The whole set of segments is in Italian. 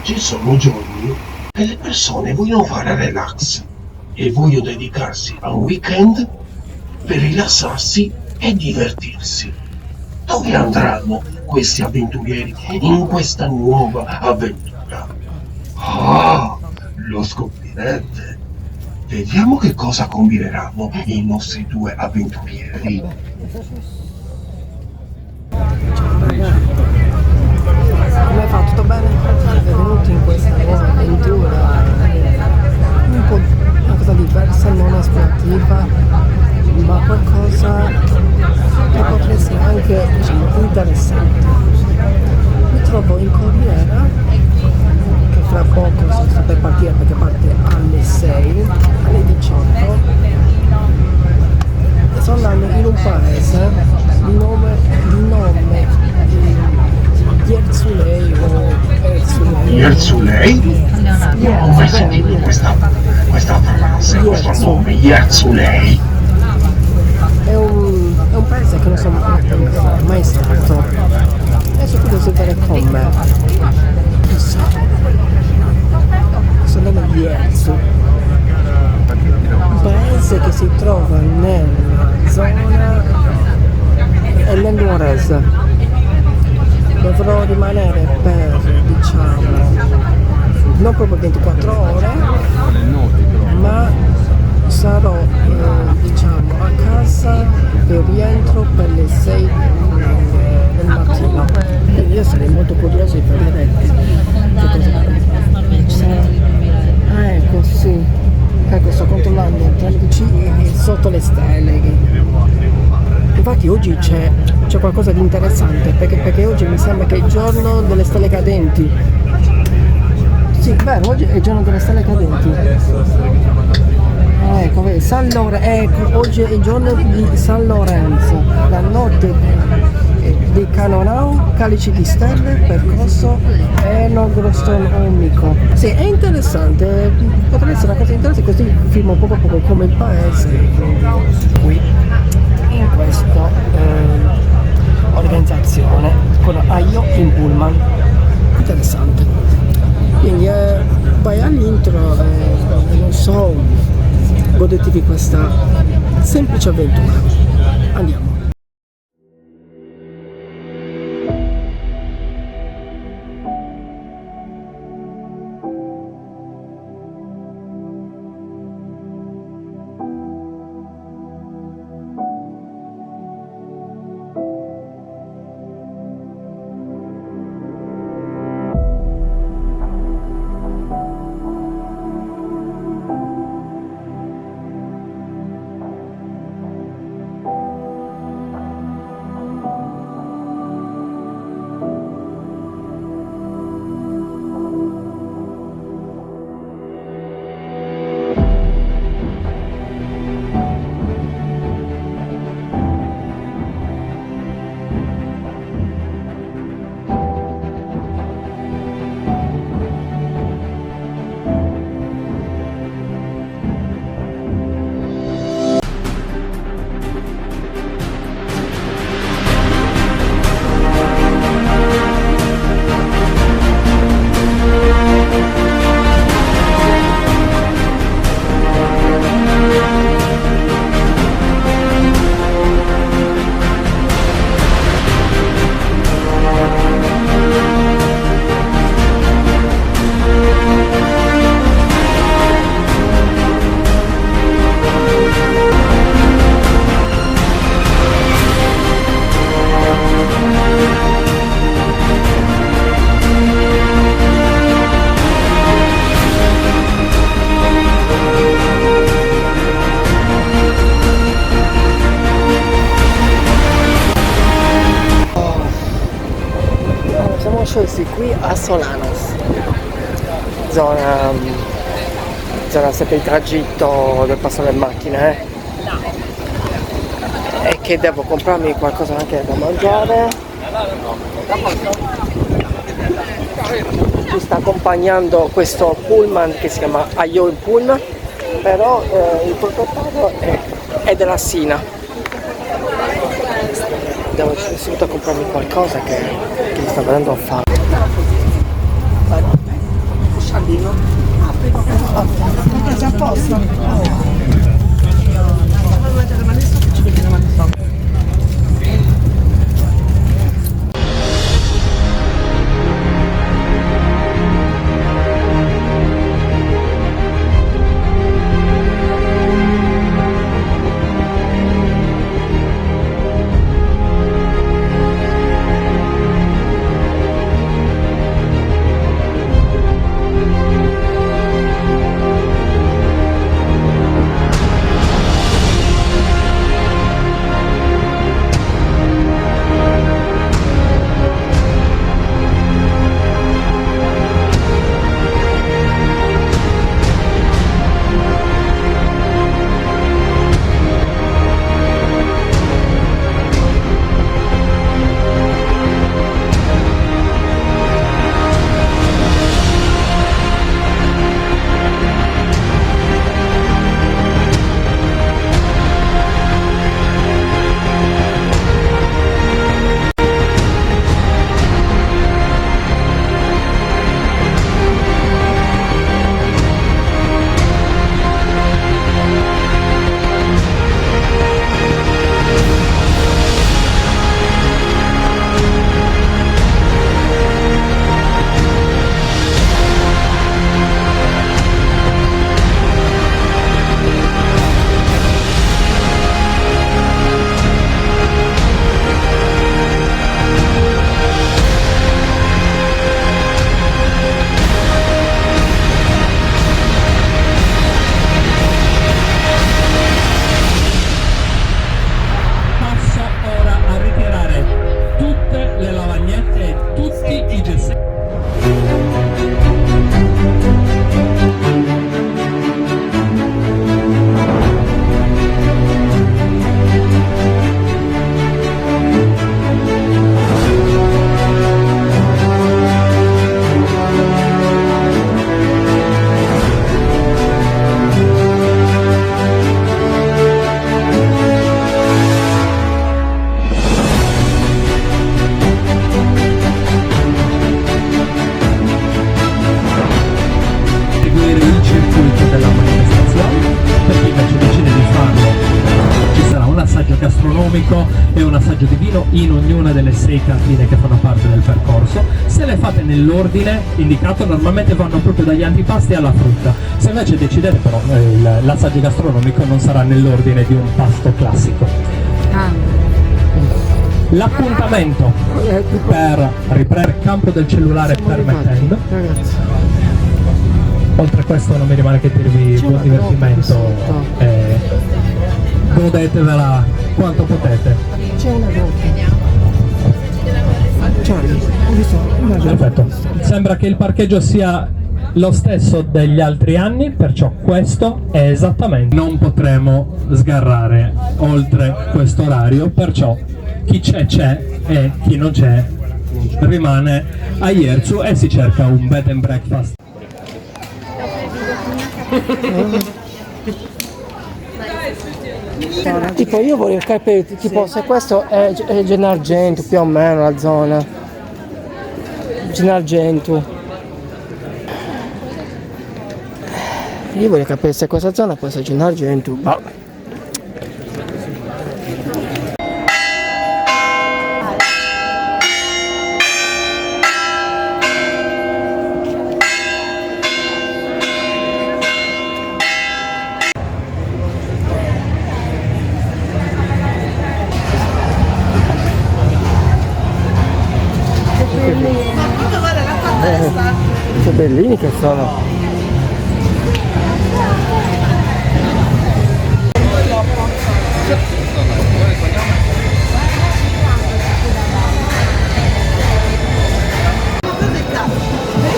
Ci sono giorni che le persone vogliono fare relax e vogliono dedicarsi a un weekend per rilassarsi e divertirsi. Dove andranno questi avventurieri in questa nuova avventura? Ah, lo scoprirete. Vediamo che cosa combineranno i nostri due avventurieri. Come fa? Tutto bene? Benvenuti in questa nuova avventura, un po' una cosa diversa, non esplorativa, ma qualcosa che potrebbe essere anche, diciamo, interessante. Mi trovo in Corriera, che fra poco sta per partire perché parte alle 6, alle 18, e sto andando in un paese di nome Yerzulei o Erzulei. Yerzulei? Io non ho mai sentito questa frase, questo nome, Yerzulei. È un paese che non sono mai stato. Adesso qui devo vedere con me. Sto andando a Yerzu, un paese che si trova nella zona del Nuorese. Dovrò rimanere per, diciamo, non proprio 24 ore, ma sarò, diciamo, a casa e rientro per le 6 del mattino. Quindi io sarei molto curioso di vedere che cosa c'è. Ah, ecco, sì. Ecco, sto controllando tra le vicine sotto le stelle. Infatti oggi c'è qualcosa di interessante, perché oggi mi sembra che è il giorno delle stelle cadenti. Sì, vero, oggi è il giorno delle stelle cadenti. Ecco, ecco, oggi è il giorno di San Lorenzo, la notte di Canonau, calici di stelle, percorso enogastronomico. Sì, è interessante, potrebbe essere una cosa interessante, così filmo poco a poco come il paese qui in questa organizzazione con Aio in pullman. Interessante. Quindi vai all'intro e non so, godetevi questa semplice avventura. Andiamo. Qui a Solanas, zona sempre il tragitto del passare le macchine, e che devo comprarmi qualcosa anche da mangiare. Mi sta accompagnando questo pullman che si chiama Aio in Pullman, però il proprietario è della Sina. Devo subito comprarmi qualcosa che mi sta venendo a fare. Oh, ma cosa apposta? gastronomico e un assaggio di vino in ognuna delle 6 cartine che fanno parte del percorso. Se le fate nell'ordine indicato normalmente vanno proprio dagli antipasti alla frutta, se invece decidete però l'assaggio gastronomico non sarà nell'ordine di un pasto classico. L'appuntamento per riprendere il campo del cellulare permettendo, oltre a questo non mi rimane che dirvi buon divertimento e godetevela quanto potete. C'è una groppa. Charlie, ho visto una groppa. Perfetto, sembra che il parcheggio sia lo stesso degli altri anni, perciò questo è esattamente. Non potremo sgarrare oltre questo orario, perciò chi c'è e chi non c'è rimane a Ierzu e si cerca un bed and breakfast. Tipo io voglio capire tipo se questo è Gennargentu più o meno la zona Gennargentu. Io voglio capire se questa zona può essere Gennargentu. Che bellini che sono.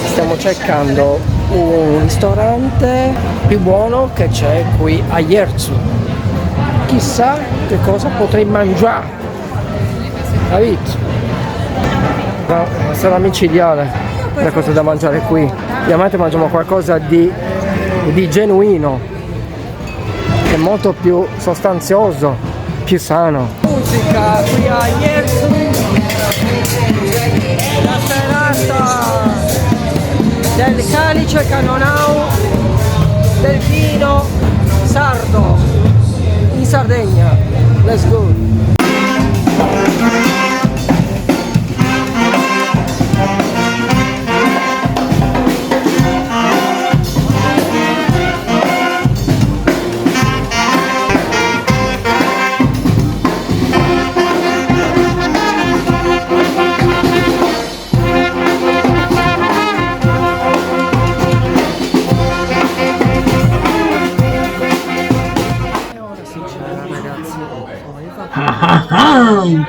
Stiamo cercando un ristorante più buono che c'è qui a Ierzu. Chissà che cosa potrei mangiare. Capito? No, sarà micidiale la cosa da mangiare qui. Ovviamente mangiamo qualcosa di genuino, che è molto più sostanzioso, più sano. Musica qui a Ierzu, la serata del Calice Canonau del vino sardo in Sardegna. Let's go!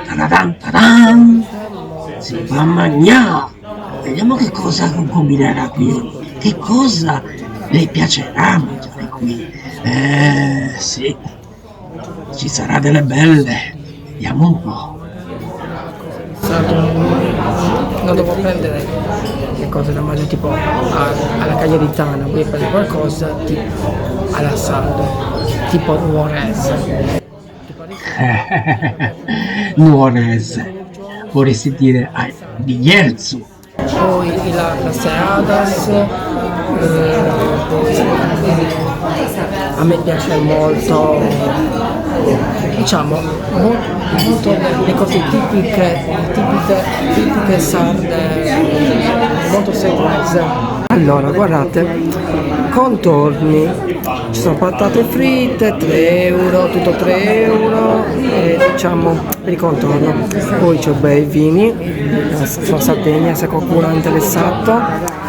Taradan, taradan. Si va a mangiare. Vediamo che cosa combinerà qui. Che cosa le piacerà mangiare qui. Sì. Ci sarà delle belle. Vediamo un po'. Non devo prendere le cose da mangiare tipo alla cagliaritana, voglio prendere qualcosa tipo alla sardo, tipo nuorese. Nuorese. Vorresti dire di Jerzu. Poi la Seadas, poi a me piace molto, diciamo, molto le cose tipiche sarde, molto seguenze. Allora, guardate, contorni, ci sono patate fritte, 3 euro, tutto 3 euro, e diciamo per il contorno. Poi c'ho bei vini, sulla Sardegna, se qualcuno è interessato.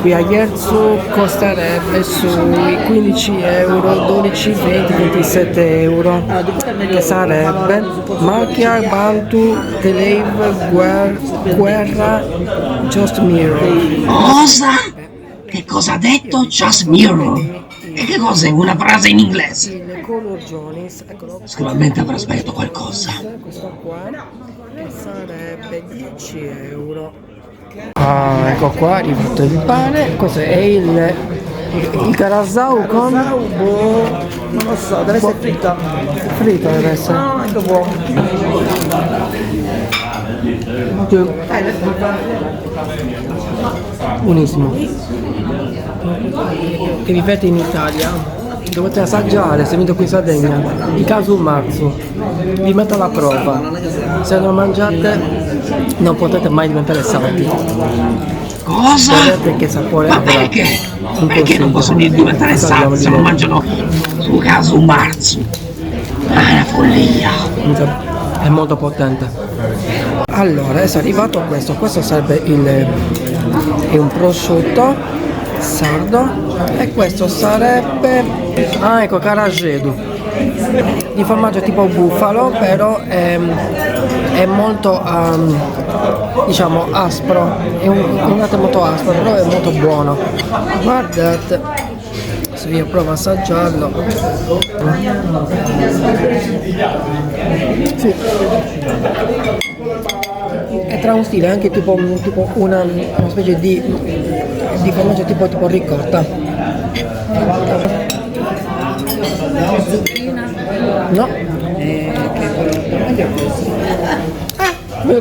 Qui a Jerzu costerebbe sui 15 euro, 12, 20, 27 euro, che sarebbe Macchia, Bantu, Teleiv, Guerra, Just Mirror. Cosa? Che cosa ha detto Just Mirror? E che cos'è? Una frase in inglese? Le Color Journeys, eccolo. Sicuramente avrà sbagliato qualcosa. Questo qua che sarebbe 10 euro. Ah, ecco qua, rifatto il pane. Questo è il carasau con non lo so, deve essere fritta. Fritta deve essere. No, ecco buono. Buonissimo. Che vivete in Italia, dovete assaggiare, se venite qui in Sardegna, il casu marzu. Vi metto alla prova. Se non mangiate non potete mai diventare sardi. Cosa? Vedete che sapore Ma avrà. perché? Perché non possono diventare sardi se non mangiano su casu marzu? È una follia. È molto potente. Allora, adesso è arrivato questo sarebbe è un prosciutto sardo e questo sarebbe, ecco, caragedu, di formaggio tipo bufalo, però è molto diciamo aspro, è un latte molto aspro, però è molto buono. Guardate, se io provo a assaggiarlo, sì. È tra un stile anche tipo una specie di formaggio tipo ricotta. No?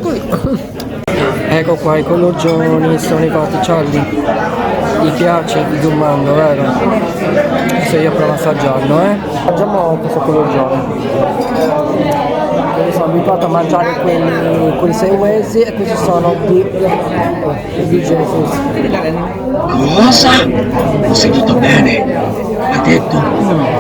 Così. Ecco qua i colorgioni sono arrivati. Charlie, gli piace il gumando, vero? Adesso io provo a assaggiarlo, Assaggiamo questo colorgione. Io sono abituato a mangiare quelli seguesi e questi sono di Jesus. Cosa? Ho sentito bene. Ha detto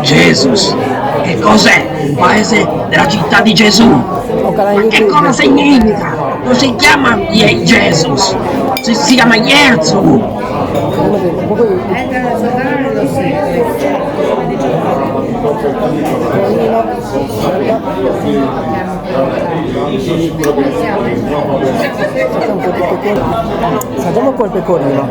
Jesus. Che cos'è? Un paese della città di Gesù. Ma che cosa significa? Non si chiama Jesus. Si chiama Jerzu. Assaggiamo col pecorino.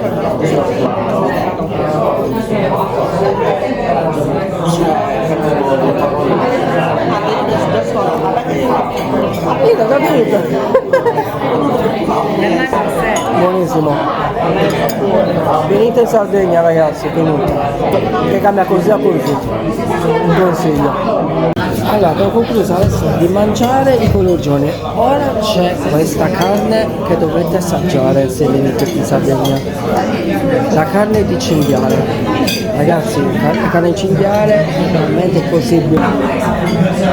Buonissimo. Venite in Sardegna, ragazzi, venite. Che cambia così a così. Un consiglio. Allora, abbiamo concluso adesso di mangiare i colorgioni. Ora c'è questa carne che dovete assaggiare se venite in Sardegna. La carne di cinghiale. Ragazzi, la carne di cinghiale è veramente così buona.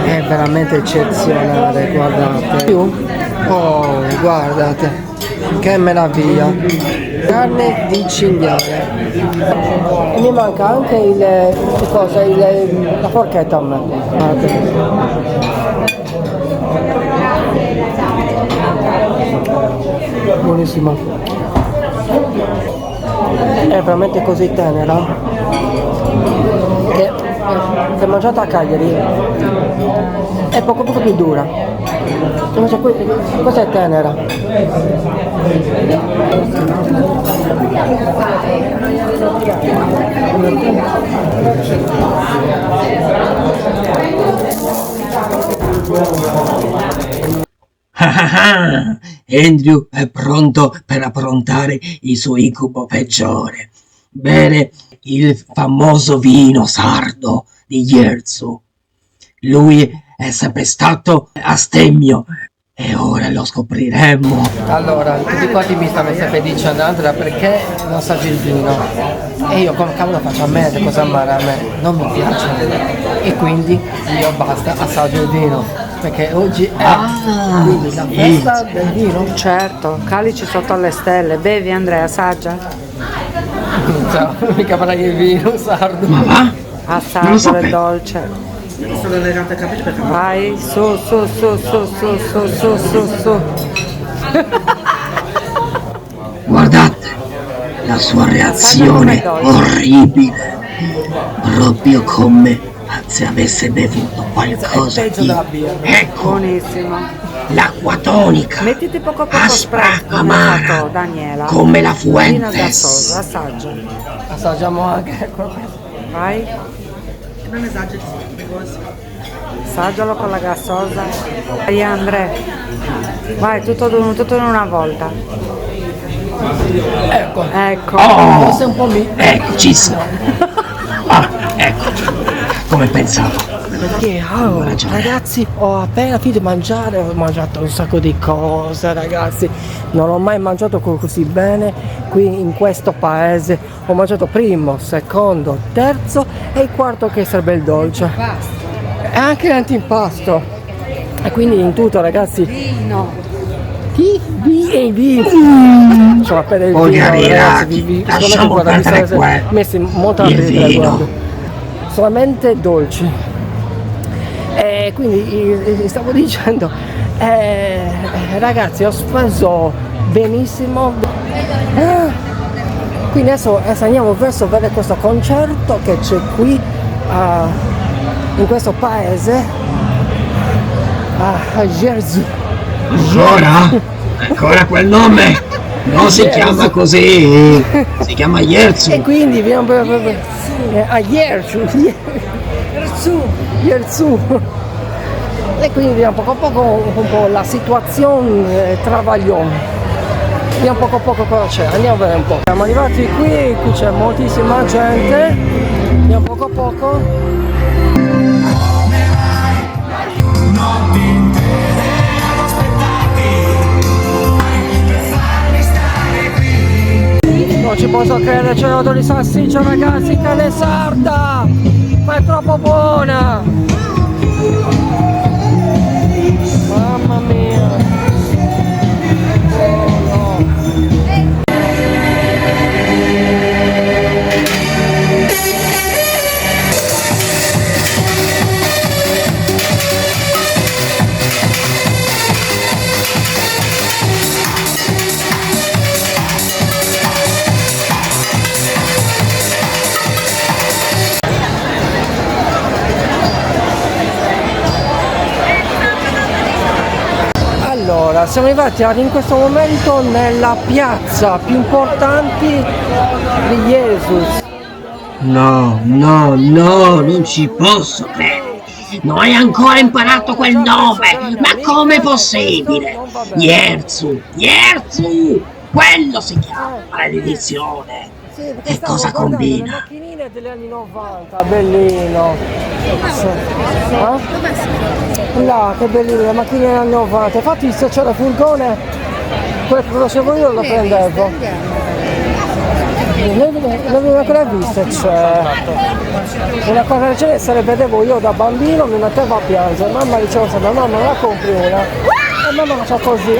È veramente eccezionale, guardate. Oh, guardate. Che meraviglia! Carne di cinghiale. E mi manca anche la forchetta a me. Guardate. Buonissima. È veramente così tenera che se mangiata a Cagliari è poco più dura. Invece questa è tenera. Andrew è pronto per approntare il suo incubo peggiore. Bere il famoso vino sardo di Jerzu. Lui è sempre stato astemio e ora lo scopriremo. Allora, tutti quanti mi stanno sempre dicendo: Andrea, perché non assaggi il vino? E io come cavolo faccio a me le cose amare, a me non mi piacciono. E quindi io basta, assaggio il vino. Perché oggi è quindi la festa del vino. Certo, calici sotto alle stelle. Bevi Andrea, assaggia. Ciao, mica parlare di vino sardo. Ma va? Assaggia il dolce. Vai, su. Guardate la sua reazione orribile, proprio come se avesse bevuto qualcosa di... Ecco, Buonissimo. l'acqua tonica, Mettiti poco aspra, spread come ha fatto amara, Daniela. come la Vino gassoso, Fuentes. assaggia. Assaggiamo anche Vai. Assaggialo con la gassosa. Vai Andrea. Vai, tutto in una volta. Ecco. Ecco. Oh, Forse un po' eccoci sono. Ah, ecco, come pensavo. Perché ragione. ragazzi, ho appena finito di mangiare, ho mangiato un sacco di cose, ragazzi. Non ho mai mangiato così bene qui in questo paese. Ho mangiato primo, secondo, terzo e il quarto che sarebbe il dolce. E anche l'antipasto. E quindi in tutto, ragazzi. Vino. Chi? Vino. Insomma, per il Voglio vino, arrivare, ragazzi, lasciamo perdere qua. messi molto a Il ridere, vino. guarda. Solamente dolci. E quindi stavo dicendo, ragazzi, ho speso benissimo. Quindi adesso andiamo verso vedere questo concerto che c'è qui in questo paese a Jerzu. Ancora quel nome? Non si chiama così, si chiama E Jerzu. quindi abbiamo a Jerzu. E quindi vediamo poco a poco un po' la situazione travaglione. Vediamo poco a poco cosa c'è, andiamo a vedere un po'. Siamo arrivati qui c'è moltissima gente. Vediamo poco a poco. Non ci posso credere, c'è l'odore di salsiccia, ragazzi, carne sarda! Ma è troppo buona! Mamma mia! Oh no! Allora, siamo arrivati in questo momento nella piazza più importante di Jesus. No, non ci posso credere. Non hai ancora imparato quel nome. Ma com'è possibile? Jerzu, quello si chiama, maledizione. Sì, perché Che stavo cosa guardando combina? le macchinine degli anni 90. Bellino. Là, che bellino, le macchine degli anni 90. Infatti se c'era il furgone, quello che conoscevo io lo prendevo. Non l'ho ancora vista, c'è. Una cosa del genere se le vedevo io da bambino mi metteva a piangere. Mamma diceva sempre, mamma la compri una. E mamma faceva così.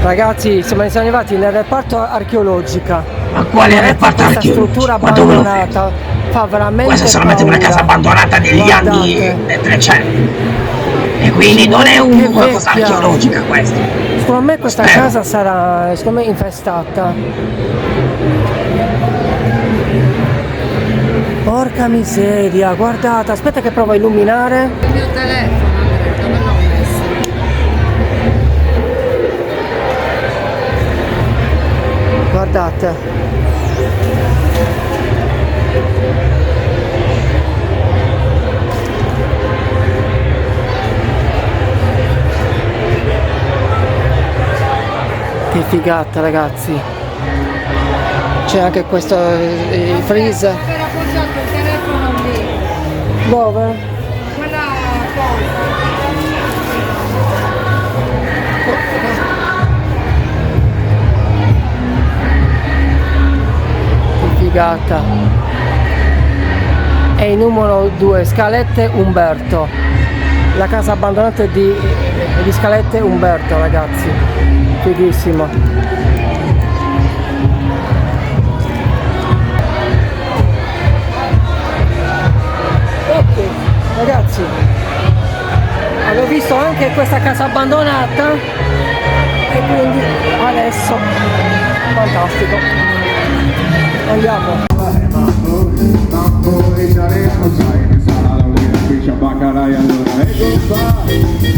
Ragazzi, siamo arrivati nel reparto archeologica. Ma quale reparto Questa archeologico? struttura Ma dove lo vedo? abbandonata fa veramente Questa è solamente una paura. casa abbandonata degli Guardate. anni del 300. E quindi non è Che qualcosa vecchia. archeologica questa. Secondo me questa Spero. casa sarà, secondo me, infestata. Porca miseria, guardate, aspetta che provo a illuminare. Il mio telefono, Andrea, dove l'ho messo? Guardate. Che figata, ragazzi. C'è anche questo freezer. Per appoggiato il telefono lì. Dove? Quella cosa. Che figata. È il numero 2, Scalette Umberto. La casa abbandonata di Scalette Umberto, ragazzi. Fighissimo. Ok, ragazzi. Avevo visto anche questa casa abbandonata e quindi adesso fantastico. Andiamo. Mambo italiano, sai che sarà la unica qui c'è baccarai allora e goodbye.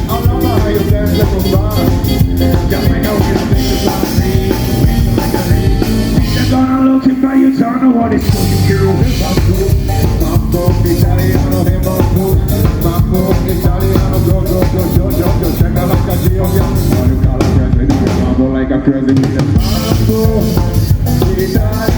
All of my you dance to goodbye. Just make out your things like me. They're gonna look if you don't know what it's going to do. Mambo italiano, hey mambo. Mambo italiano, go go go go go go. Check out like a G.O.M. All you call it crazy, mambo like a crazy mambo italiano.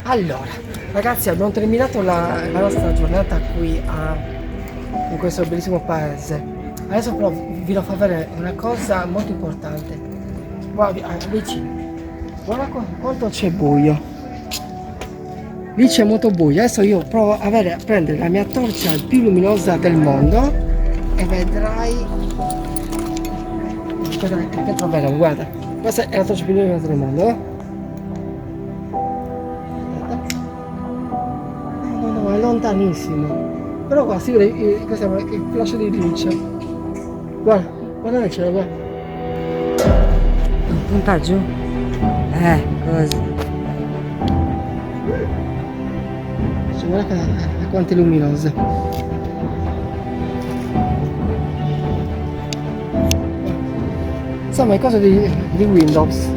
Allora, ragazzi, abbiamo terminato la nostra giornata qui in questo bellissimo paese. Adesso però vi devo far vedere una cosa molto importante. Guarda, vicino. Guarda quanto c'è buio. Lì c'è molto buio. Adesso io provo a prendere la mia torcia più luminosa del mondo e vedrai che troveremo. Guarda, questa è la torcia più luminosa del mondo. No, è lontanissimo. Però qua si vede questo è il flash di luce. Guarda, guarda c'è, guarda. Punta giù. Così. Guarda quanto è luminosa. Insomma è cosa di Windows.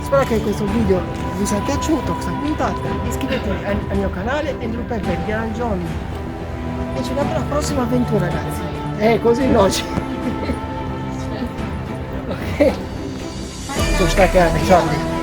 Spero che questo video vi sia piaciuto, questa puntata. Iscrivetevi al mio canale e non perdete Indiana Jones. E ci vediamo alla prossima avventura, ragazzi. Così no. Ok. Sono staccare, ciao.